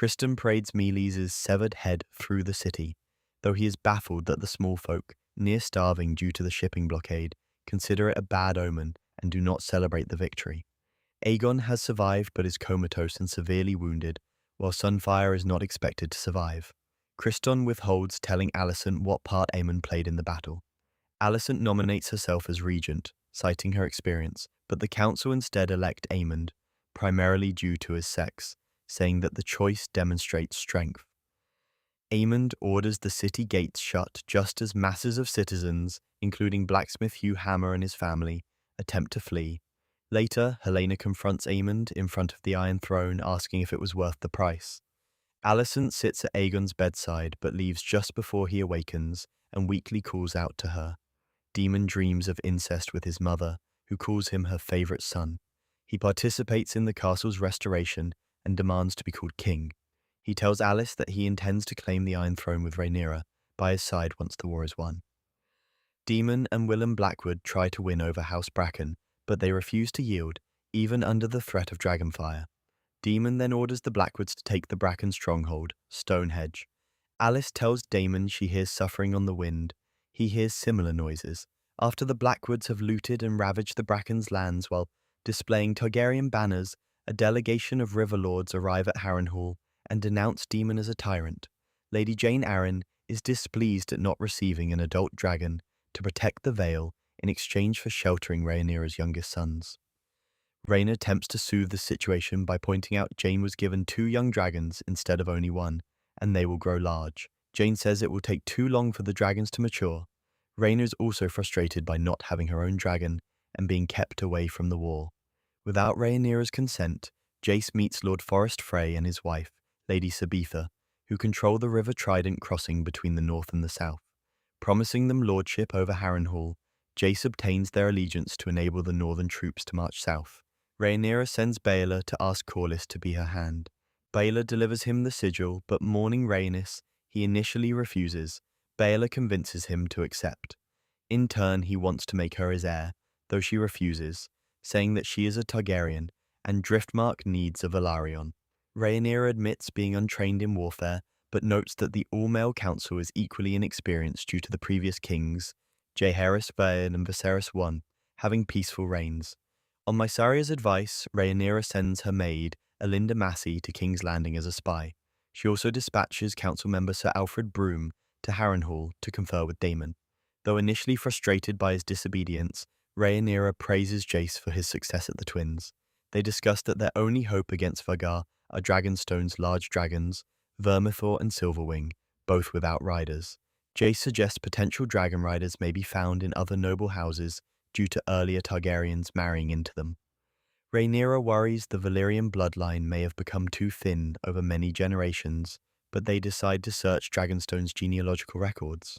Criston parades Meleys' severed head through the city, though he is baffled that the smallfolk, near starving due to the shipping blockade, consider it a bad omen and do not celebrate the victory. Aegon has survived but is comatose and severely wounded, while Sunfyre is not expected to survive. Criston withholds telling Alicent what part Aemond played in the battle. Alicent nominates herself as regent, citing her experience, but the council instead elect Aemond, primarily due to his sex, saying that the choice demonstrates strength. Aemond orders the city gates shut just as masses of citizens, including blacksmith Hugh Hammer and his family, attempt to flee. Later, Helaena confronts Aemond in front of the Iron Throne, asking if it was worth the price. Alicent sits at Aegon's bedside but leaves just before he awakens and weakly calls out to her. Daemon dreams of incest with his mother, who calls him her favorite son. He participates in the castle's restoration and demands to be called king. He tells Alice that he intends to claim the Iron Throne with Rhaenyra by his side once the war is won. Daemon and Willem Blackwood try to win over House Bracken, but they refuse to yield, even under the threat of dragonfire. Daemon then orders the Blackwoods to take the Bracken stronghold, Stonehenge. Alice tells Daemon she hears suffering on the wind. He hears similar noises, after the Blackwoods have looted and ravaged the Bracken's lands while displaying Targaryen banners. A delegation of Riverlords arrive at Harrenhal and denounce Daemon as a tyrant. Lady Jeyne Arryn is displeased at not receiving an adult dragon to protect the Vale in exchange for sheltering Rhaenyra's youngest sons. Rhaenyra attempts to soothe the situation by pointing out Jeyne was given 2 young dragons instead of only 1, and they will grow large. Jeyne says it will take too long for the dragons to mature. Rhaenyra is also frustrated by not having her own dragon and being kept away from the war. Without Rhaenyra's consent, Jace meets Lord Forrest Frey and his wife, Lady Sabitha, who control the River Trident crossing between the north and the south. Promising them lordship over Harrenhal, Jace obtains their allegiance to enable the northern troops to march south. Rhaenyra sends Baelor to ask Corlys to be her hand. Baelor delivers him the sigil, but mourning Rhaenys, he initially refuses. Baelor convinces him to accept. In turn, he wants to make her his heir, though she refuses, saying that she is a Targaryen and Driftmark needs a Velaryon. Rhaenyra admits being untrained in warfare, but notes that the all-male council is equally inexperienced due to the previous kings, Jaehaerys Vaern and Viserys I, having peaceful reigns. On Mysaria's advice, Rhaenyra sends her maid, Alinda Massey, to King's Landing as a spy. She also dispatches council member Sir Alfred Broome to Harrenhal to confer with Daemon. Though initially frustrated by his disobedience, Rhaenyra praises Jace for his success at the twins. They discuss that their only hope against Vhagar are Dragonstone's large dragons, Vermithor and Silverwing, both without riders. Jace suggests potential dragon riders may be found in other noble houses due to earlier Targaryens marrying into them. Rhaenyra worries the Valyrian bloodline may have become too thin over many generations, but they decide to search Dragonstone's genealogical records.